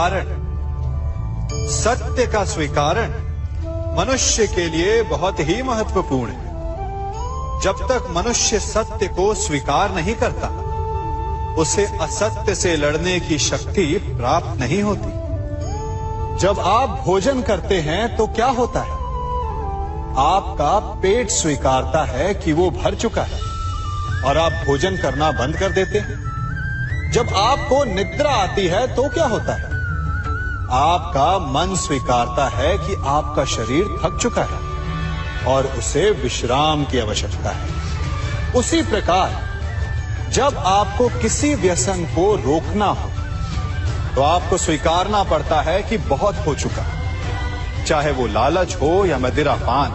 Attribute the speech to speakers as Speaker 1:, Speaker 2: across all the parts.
Speaker 1: कारण, सत्य का स्वीकारण मनुष्य के लिए बहुत ही महत्वपूर्ण है। जब तक मनुष्य सत्य को स्वीकार नहीं करता, उसे असत्य से लड़ने की शक्ति प्राप्त नहीं होती। जब आप भोजन करते हैं तो क्या होता है? आपका पेट स्वीकारता है कि वो भर चुका है और आप भोजन करना बंद कर देते हैं। जब आपको निद्रा आती है तो क्या होता है? आपका मन स्वीकारता है कि आपका शरीर थक चुका है और उसे विश्राम की आवश्यकता है। उसी प्रकार जब आपको किसी व्यसन को रोकना हो तो आपको स्वीकारना पड़ता है कि बहुत हो चुका, चाहे वो लालच हो या मदिरापान।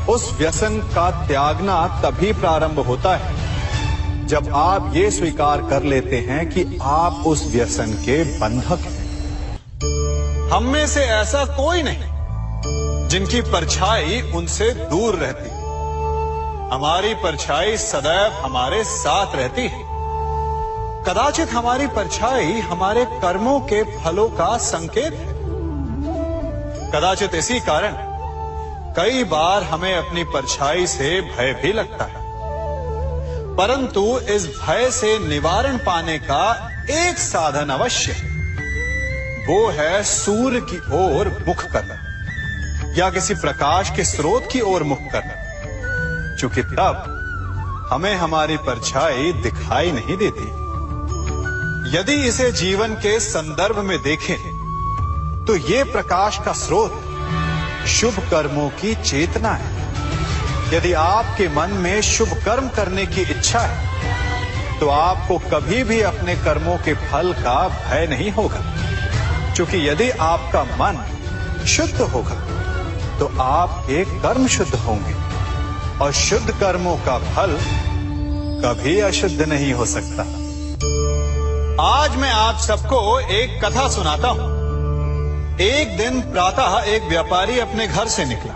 Speaker 1: उस व्यसन का त्यागना तभी प्रारंभ होता है जब आप ये स्वीकार कर लेते हैं कि आप उस व्यसन के बंधक हैं। हम में से ऐसा कोई नहीं जिनकी परछाई उनसे दूर रहती। हमारी परछाई सदैव हमारे साथ रहती है। कदाचित हमारी परछाई हमारे कर्मों के फलों का संकेत है। कदाचित इसी कारण कई बार हमें अपनी परछाई से भय भी लगता है, परंतु इस भय से निवारण पाने का एक साधन अवश्य है। वो है सूर्य की ओर मुख करना या किसी प्रकाश के स्रोत की ओर मुख करना, क्योंकि तब हमें हमारी परछाई दिखाई नहीं देती। यदि इसे जीवन के संदर्भ में देखें तो ये प्रकाश का स्रोत शुभ कर्मों की चेतना है। यदि आपके मन में शुभ कर्म करने की इच्छा है तो आपको कभी भी अपने कर्मों के फल का भय नहीं होगा, क्योंकि यदि आपका मन शुद्ध होगा तो आपके कर्म शुद्ध होंगे और शुद्ध कर्मों का फल कभी अशुद्ध नहीं हो सकता। आज मैं आप सबको एक कथा सुनाता हूं। एक दिन प्रातः एक व्यापारी अपने घर से निकला।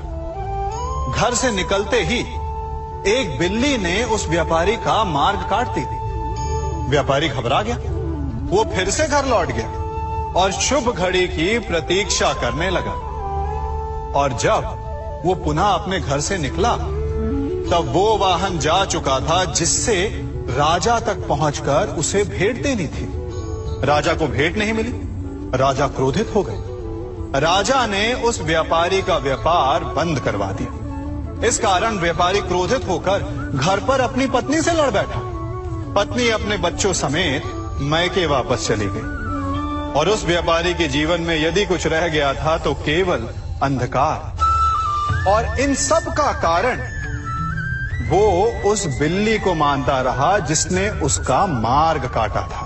Speaker 1: घर से निकलते ही एक बिल्ली ने उस व्यापारी का मार्ग काट दी। व्यापारी घबरा गया। वो फिर से घर लौट गया और शुभ घड़ी की प्रतीक्षा करने लगा। और जब वो पुनः अपने घर से निकला तब वो वाहन जा चुका था जिससे राजा तक पहुंचकर उसे भेंट देनी थी। राजा को भेंट नहीं मिली। राजा क्रोधित हो गए। राजा ने उस व्यापारी का व्यापार बंद करवा दिया। इस कारण व्यापारी क्रोधित होकर घर पर अपनी पत्नी से लड़ बैठा। पत्नी अपने बच्चों समेत मैके वापस चली गई और उस व्यापारी के जीवन में यदि कुछ रह गया था तो केवल अंधकार। और इन सब का कारण वो उस बिल्ली को मानता रहा जिसने उसका मार्ग काटा था।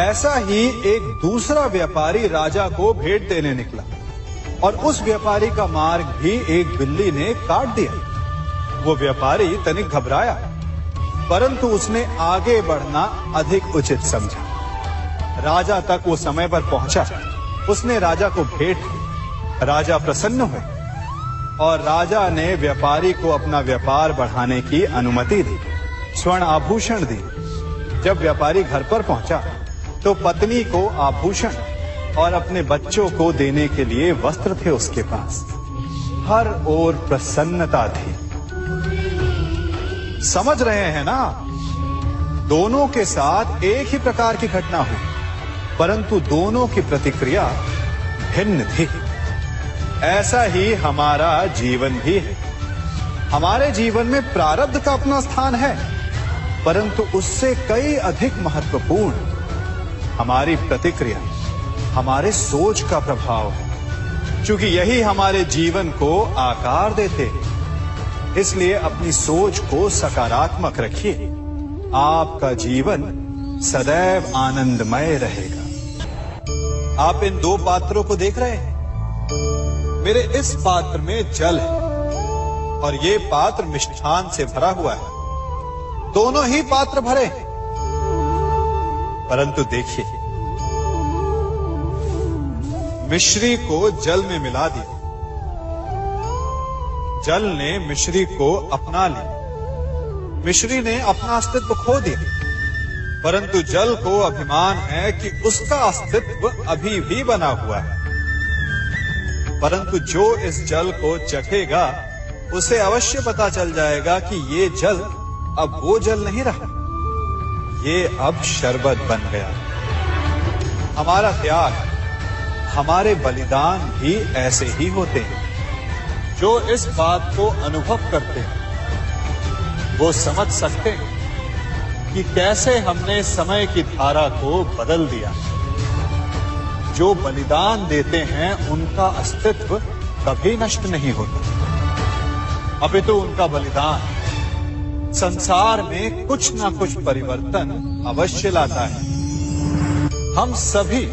Speaker 1: ऐसा ही एक दूसरा व्यापारी राजा को भेंट देने निकला और उस व्यापारी का मार्ग भी एक बिल्ली ने काट दिया। वो व्यापारी तनिक घबराया, परंतु उसने आगे बढ़ना अधिक उचित समझा। राजा तक वो समय पर पहुंचा। उसने राजा को भेंट दी। राजा प्रसन्न हुए और राजा ने व्यापारी को अपना व्यापार बढ़ाने की अनुमति दी, स्वर्ण आभूषण दी। जब व्यापारी घर पर पहुंचा तो पत्नी को आभूषण और अपने बच्चों को देने के लिए वस्त्र थे उसके पास। हर ओर प्रसन्नता थी। समझ रहे हैं ना? दोनों के साथ एक ही प्रकार की घटना हुई, परंतु दोनों की प्रतिक्रिया भिन्न थी। ऐसा ही हमारा जीवन भी है। हमारे जीवन में प्रारब्ध का अपना स्थान है, परंतु उससे कई अधिक महत्वपूर्ण हमारी प्रतिक्रिया, हमारे सोच का प्रभाव है, क्योंकि यही हमारे जीवन को आकार देते हैं। इसलिए अपनी सोच को सकारात्मक रखिए। आपका जीवन सदैव आनंदमय रहेगा। आप इन दो पात्रों को देख रहे हैं। मेरे इस पात्र में जल है और ये पात्र मिष्ठान से भरा हुआ है। दोनों ही पात्र भरे हैं, परंतु देखिए, मिश्री को जल में मिला दिया। जल ने मिश्री को अपना लिया। मिश्री ने अपना अस्तित्व खो दिया। परंतु जल को अभिमान है कि उसका अस्तित्व अभी भी बना हुआ है। परंतु जो इस जल को चखेगा उसे अवश्य पता चल जाएगा कि ये जल अब वो जल नहीं रहा, ये अब शरबत बन गया। हमारा त्याग, हमारे बलिदान भी ऐसे ही होते हैं। जो इस बात को अनुभव करते हैं वो समझ सकते हैं कि कैसे हमने समय की धारा को बदल दिया। जो बलिदान देते हैं उनका अस्तित्व कभी नष्ट नहीं होता, अपितु उनका बलिदान संसार में कुछ ना कुछ परिवर्तन अवश्य लाता है। हम सभी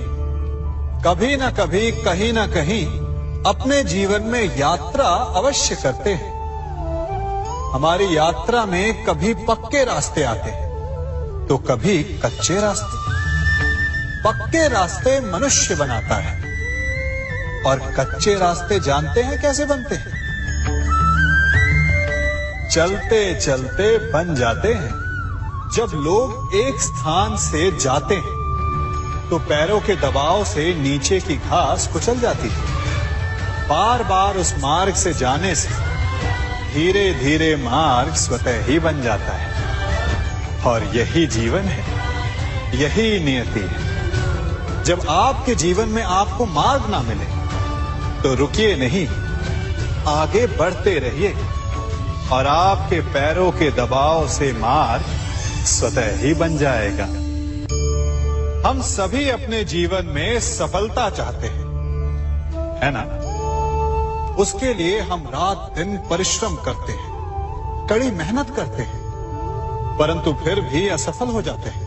Speaker 1: कभी ना कभी, कहीं ना कहीं अपने जीवन में यात्रा अवश्य करते हैं। हमारी यात्रा में कभी पक्के रास्ते आते हैं तो कभी कच्चे रास्ते। पक्के रास्ते मनुष्य बनाता है और कच्चे रास्ते जानते हैं कैसे बनते हैं? चलते चलते बन जाते हैं। जब लोग एक स्थान से जाते हैं तो पैरों के दबाव से नीचे की घास कुचल जाती है। बार बार उस मार्ग से जाने से धीरे धीरे मार्ग स्वतः ही बन जाता है। और यही जीवन है, यही नियति है। जब आपके जीवन में आपको मार्ग ना मिले तो रुकिए नहीं, आगे बढ़ते रहिए और आपके पैरों के दबाव से मार्ग स्वतः ही बन जाएगा। हम सभी अपने जीवन में सफलता चाहते हैं, है ना? उसके लिए हम रात दिन परिश्रम करते हैं, कड़ी मेहनत करते हैं, परंतु फिर भी असफल हो जाते हैं।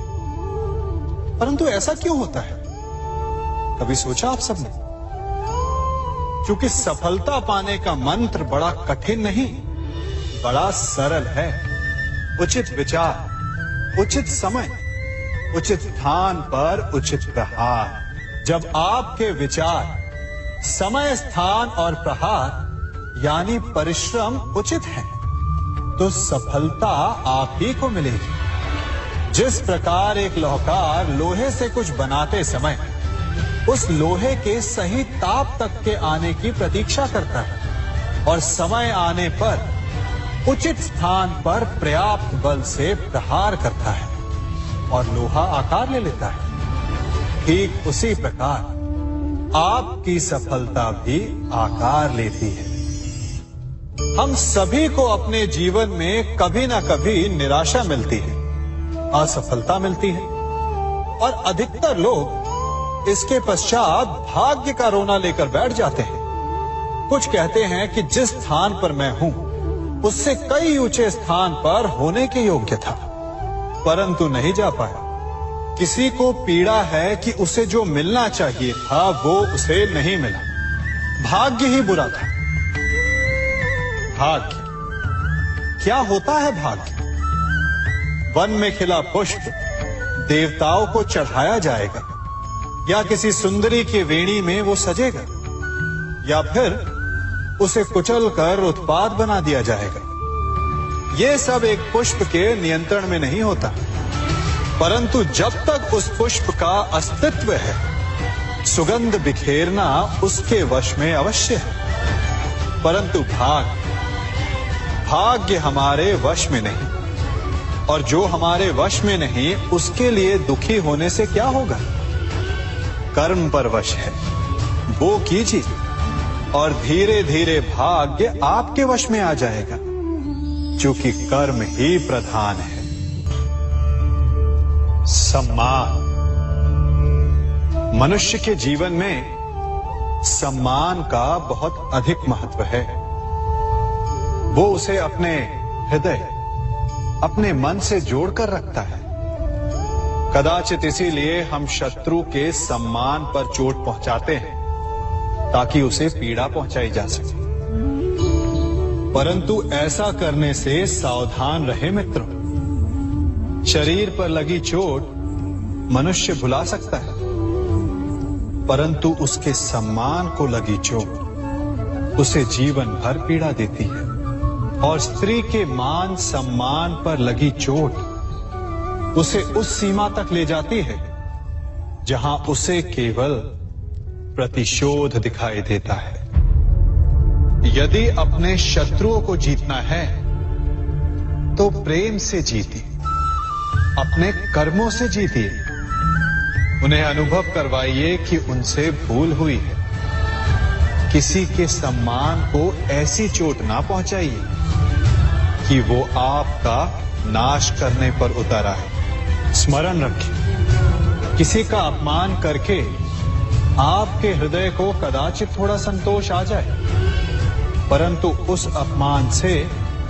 Speaker 1: परंतु ऐसा क्यों होता है? कभी सोचा आप सबने? क्योंकि सफलता पाने का मंत्र बड़ा कठिन नहीं, बड़ा सरल है। उचित विचार, उचित समय, उचित स्थान पर उचित प्रहार। जब आपके विचार, समय, स्थान और प्रहार यानी परिश्रम उचित है तो सफलता आप ही को मिलेगी। जिस प्रकार एक लोहार लोहे से कुछ बनाते समय उस लोहे के सही ताप तक के आने की प्रतीक्षा करता है और समय आने पर उचित स्थान पर पर्याप्त बल से प्रहार करता है और लोहा आकार ले लेता है, ठीक उसी प्रकार आपकी सफलता भी आकार लेती है। हम सभी को अपने जीवन में कभी ना कभी निराशा मिलती है, असफलता मिलती है और अधिकतर लोग इसके पश्चात भाग्य का रोना लेकर बैठ जाते हैं। कुछ कहते हैं कि जिस स्थान पर मैं हूं उससे कई ऊंचे स्थान पर होने के योग्य था, परंतु नहीं जा पाया। किसी को पीड़ा है कि उसे जो मिलना चाहिए था वो उसे नहीं मिला, भाग्य ही बुरा था। भाग्य क्या होता है? भाग्य वन में खिला पुष्प देवताओं को चढ़ाया जाएगा या किसी सुंदरी की वेणी में वो सजेगा या फिर उसे कुचल कर उत्पाद बना दिया जाएगा। ये सब एक पुष्प के नियंत्रण में नहीं होता, परंतु जब तक उस पुष्प का अस्तित्व है सुगंध बिखेरना उसके वश में अवश्य है। परंतु भाग्य हमारे वश में नहीं, और जो हमारे वश में नहीं उसके लिए दुखी होने से क्या होगा? कर्म पर वश है, वो कीजिए और धीरे धीरे भाग्य आपके वश में आ जाएगा, क्योंकि कर्म ही प्रधान है। सम्मान, मनुष्य के जीवन में सम्मान का बहुत अधिक महत्व है। वो उसे अपने हृदय, अपने मन से जोड़कर रखता है। कदाचित इसीलिए हम शत्रु के सम्मान पर चोट पहुंचाते हैं ताकि उसे पीड़ा पहुंचाई जा सके। परंतु ऐसा करने से सावधान रहे मित्रों। शरीर पर लगी चोट मनुष्य भुला सकता है, परंतु उसके सम्मान को लगी चोट उसे जीवन भर पीड़ा देती है। और स्त्री के मान सम्मान पर लगी चोट उसे उस सीमा तक ले जाती है जहां उसे केवल प्रतिशोध दिखाई देता है। यदि अपने शत्रुओं को जीतना है तो प्रेम से जीतिए, अपने कर्मों से जीतिए। उन्हें अनुभव करवाइए कि उनसे भूल हुई है। किसी के सम्मान को ऐसी चोट ना पहुंचाइए कि वो आपका नाश करने पर उतर आए। स्मरण रखिए, किसी का अपमान करके आपके हृदय को कदाचित थोड़ा संतोष आ जाए, परंतु उस अपमान से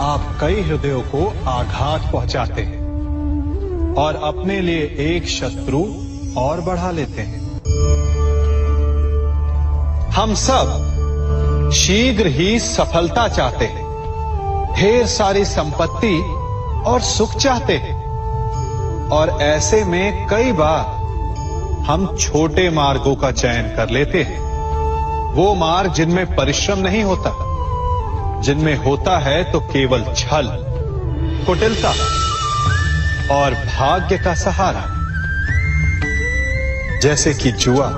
Speaker 1: आप कई हृदयों को आघात पहुंचाते हैं और अपने लिए एक शत्रु और बढ़ा लेते हैं। हम सब शीघ्र ही सफलता चाहते हैं, ढेर सारी संपत्ति और सुख चाहते हैं, और ऐसे में कई बार हम छोटे मार्गों का चयन कर लेते हैं। वो मार्ग जिनमें परिश्रम नहीं होता, जिनमें होता है तो केवल छल, कुटिलता और भाग्य का सहारा। जैसे कि जुआ।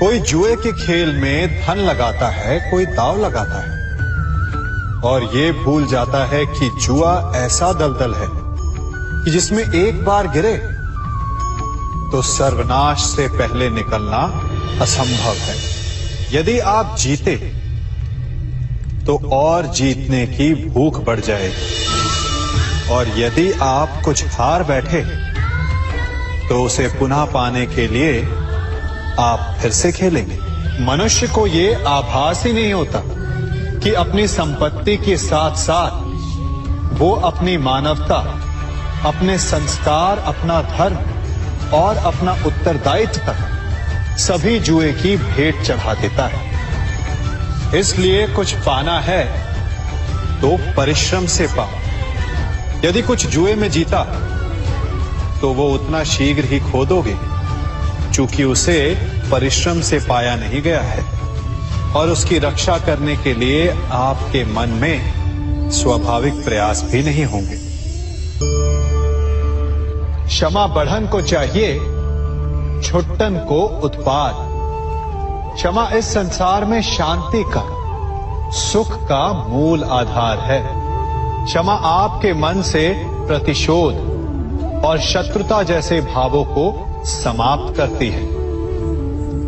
Speaker 1: कोई जुए के खेल में धन लगाता है, कोई दांव लगाता है और ये भूल जाता है कि जुआ ऐसा दलदल है कि जिसमें एक बार गिरे तो सर्वनाश से पहले निकलना असंभव है। यदि आप जीते तो और जीतने की भूख बढ़ जाएगी, और यदि आप कुछ हार बैठे तो उसे पुनः पाने के लिए आप फिर से खेलेंगे। मनुष्य को ये आभास ही नहीं होता कि अपनी संपत्ति के साथ साथ वो अपनी मानवता, अपने संस्कार, अपना धर्म और अपना उत्तरदायित्व तक सभी जुए की भेंट चढ़ा देता है। इसलिए कुछ पाना है तो परिश्रम से पाओ। यदि कुछ जुए में जीता तो वो उतना शीघ्र ही खो दोगे, चूंकि उसे परिश्रम से पाया नहीं गया है, और उसकी रक्षा करने के लिए आपके मन में स्वाभाविक प्रयास भी नहीं होंगे। क्षमा बढ़न को चाहिए, छुट्टन को उत्पाद। क्षमा इस संसार में शांति का, सुख का मूल आधार है। क्षमा आपके मन से प्रतिशोध और शत्रुता जैसे भावों को समाप्त करती है।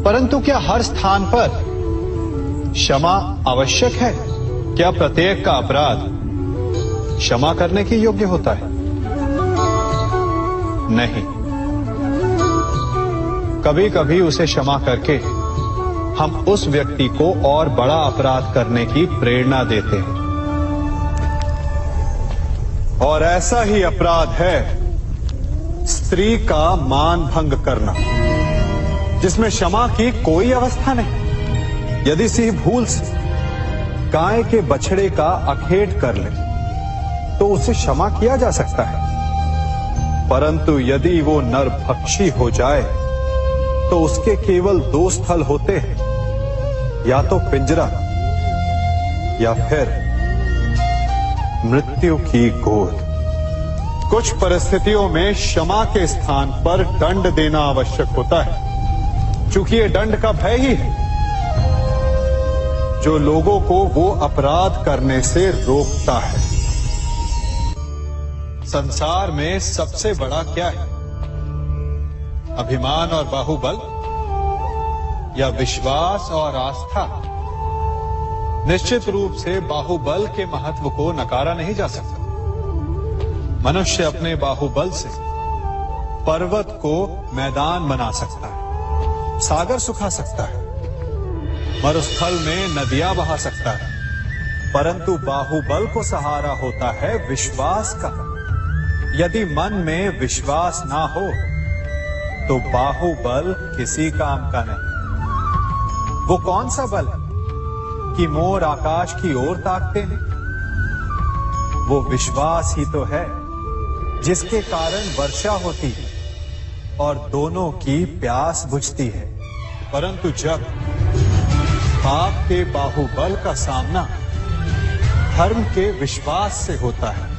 Speaker 1: परंतु क्या हर स्थान पर क्षमा आवश्यक है? क्या प्रत्येक का अपराध क्षमा करने के योग्य होता है? नहीं। कभी कभी उसे क्षमा करके हम उस व्यक्ति को और बड़ा अपराध करने की प्रेरणा देते हैं, और ऐसा ही अपराध है स्त्री का मान भंग करना, जिसमें क्षमा की कोई अवस्था नहीं। यदि सिंह भूल से गाय के बछड़े का अखेट कर ले तो उसे क्षमा किया जा सकता है, परंतु यदि वो नरभक्षी हो जाए तो उसके केवल दो स्थल होते हैं, या तो पिंजरा या फिर मृत्यु की गोद। कुछ परिस्थितियों में क्षमा के स्थान पर दंड देना आवश्यक होता है, चूंकि ये दंड का भय ही है जो लोगों को वो अपराध करने से रोकता है। संसार में सबसे बड़ा क्या है? अभिमान और बाहुबल, या विश्वास और आस्था? निश्चित रूप से बाहुबल के महत्व को नकारा नहीं जा सकता। मनुष्य अपने बाहुबल से पर्वत को मैदान बना सकता है, सागर सुखा सकता है, मरुस्थल में नदियां बहा सकता है, परंतु बाहुबल को सहारा होता है विश्वास का। यदि मन में विश्वास ना हो तो बाहुबल किसी काम का नहीं। वो कौन सा बल है कि मोर आकाश की ओर ताकते हैं? वो विश्वास ही तो है जिसके कारण वर्षा होती है और दोनों की प्यास बुझती है। परंतु जब आपके बाहुबल का सामना धर्म के विश्वास से होता है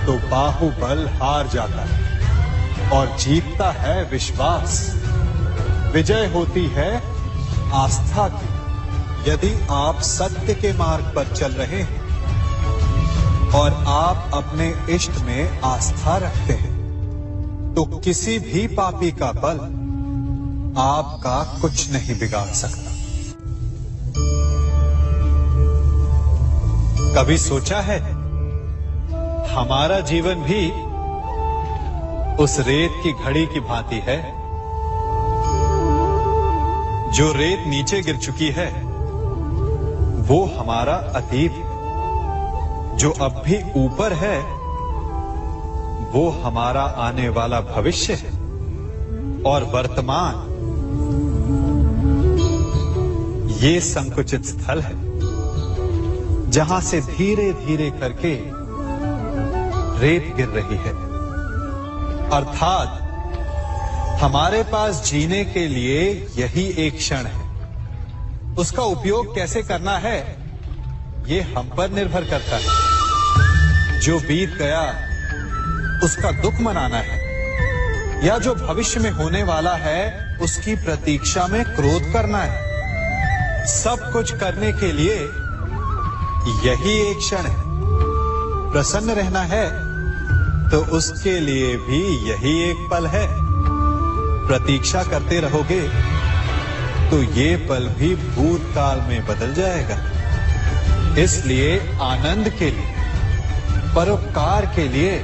Speaker 1: तो बाहुबल हार जाता है और जीतता है विश्वास। विजय होती है आस्था की। यदि आप सत्य के मार्ग पर चल रहे हैं और आप अपने इष्ट में आस्था रखते हैं, तो किसी भी पापी का बल आपका कुछ नहीं बिगाड़ सकता। कभी सोचा है हमारा जीवन भी उस रेत की घड़ी की भांति है? जो रेत नीचे गिर चुकी है वो हमारा अतीत है, जो अब भी ऊपर है वो हमारा आने वाला भविष्य है, और वर्तमान ये संकुचित स्थल है जहां से धीरे धीरे करके रेत गिर रही है। अर्थात हमारे पास जीने के लिए यही एक क्षण है। उसका उपयोग कैसे करना है ये हम पर निर्भर करता है। जो बीत गया उसका दुख मनाना है, या जो भविष्य में होने वाला है उसकी प्रतीक्षा में क्रोध करना है। सब कुछ करने के लिए यही एक क्षण है। प्रसन्न रहना है तो उसके लिए भी यही एक पल है। प्रतीक्षा करते रहोगे तो ये पल भी भूतकाल में बदल जाएगा। इसलिए आनंद के लिए, परोपकार के लिए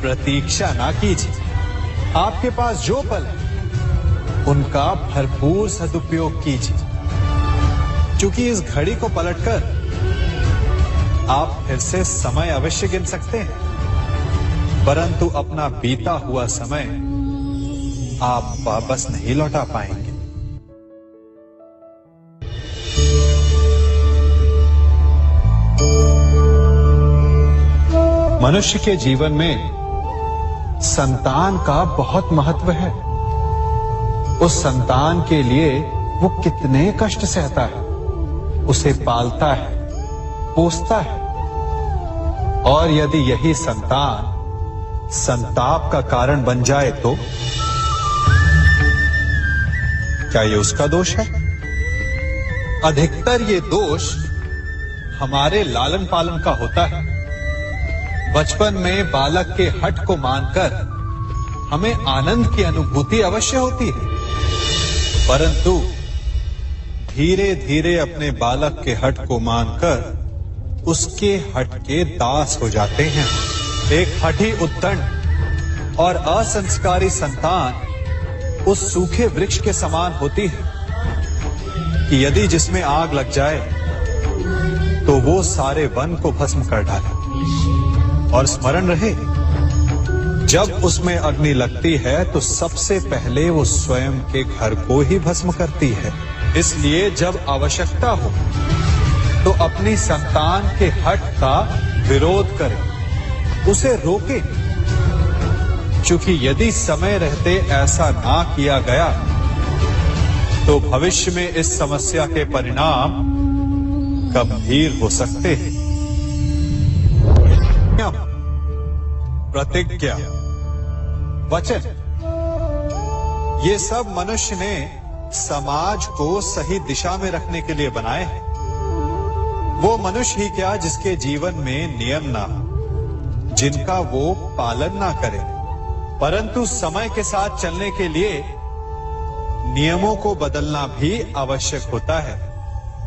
Speaker 1: प्रतीक्षा ना कीजिए। आपके पास जो पल है उनका भरपूर सदुपयोग कीजिए, क्योंकि इस घड़ी को पलटकर आप फिर से समय अवश्य गिन सकते हैं, परंतु अपना बीता हुआ समय आप वापस नहीं लौटा पाएंगे। मनुष्य के जीवन में संतान का बहुत महत्व है। उस संतान के लिए वो कितने कष्ट सहता है, उसे पालता है, पोसता है, और यदि यही संतान संताप का कारण बन जाए तो क्या ये उसका दोष है? अधिकतर ये दोष हमारे लालन पालन का होता है। बचपन में बालक के हठ को मानकर हमें आनंद की अनुभूति अवश्य होती है, परंतु धीरे धीरे अपने बालक के हठ को मानकर उसके हठ के दास हो जाते हैं। एक हठी उद्दंड और असंस्कारी संतान उस सूखे वृक्ष के समान होती है कि यदि जिसमें आग लग जाए तो वो सारे वन को भस्म कर डाले। और स्मरण रहे, जब उसमें अग्नि लगती है तो सबसे पहले वो स्वयं के घर को ही भस्म करती है। इसलिए जब आवश्यकता हो तो अपनी संतान के हठ का विरोध करें, उसे रोके, क्योंकि यदि समय रहते ऐसा ना किया गया तो भविष्य में इस समस्या के परिणाम गंभीर हो सकते हैं। प्रतिज्ञा, वचन, ये सब मनुष्य ने समाज को सही दिशा में रखने के लिए बनाए हैं। वो मनुष्य ही क्या जिसके जीवन में नियम ना हो, जिनका वो पालन ना करे, परंतु समय के साथ चलने के लिए नियमों को बदलना भी आवश्यक होता है,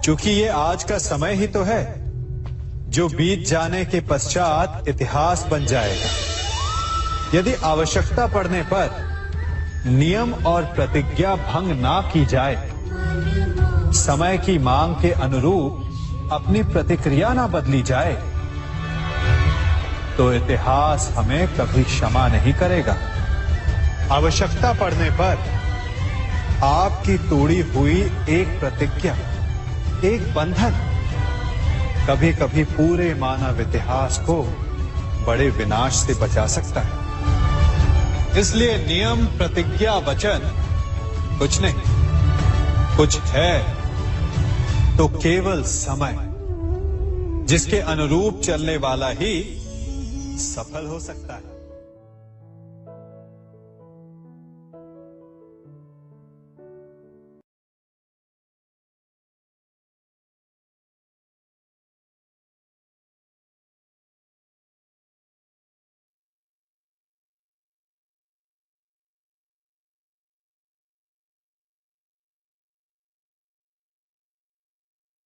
Speaker 1: क्योंकि ये आज का समय ही तो है जो बीत जाने के पश्चात इतिहास बन जाएगा। यदि आवश्यकता पड़ने पर नियम और प्रतिज्ञा भंग ना की जाए, समय की मांग के अनुरूप अपनी प्रतिक्रिया ना बदली जाए, तो इतिहास हमें कभी क्षमा नहीं करेगा। आवश्यकता पड़ने पर आपकी तोड़ी हुई एक प्रतिज्ञा, एक बंधन कभी कभी पूरे मानव इतिहास को बड़े विनाश से बचा सकता है। इसलिए नियम, प्रतिज्ञा, वचन कुछ नहीं, कुछ है तो केवल समय, जिसके अनुरूप चलने वाला ही सफल हो सकता है।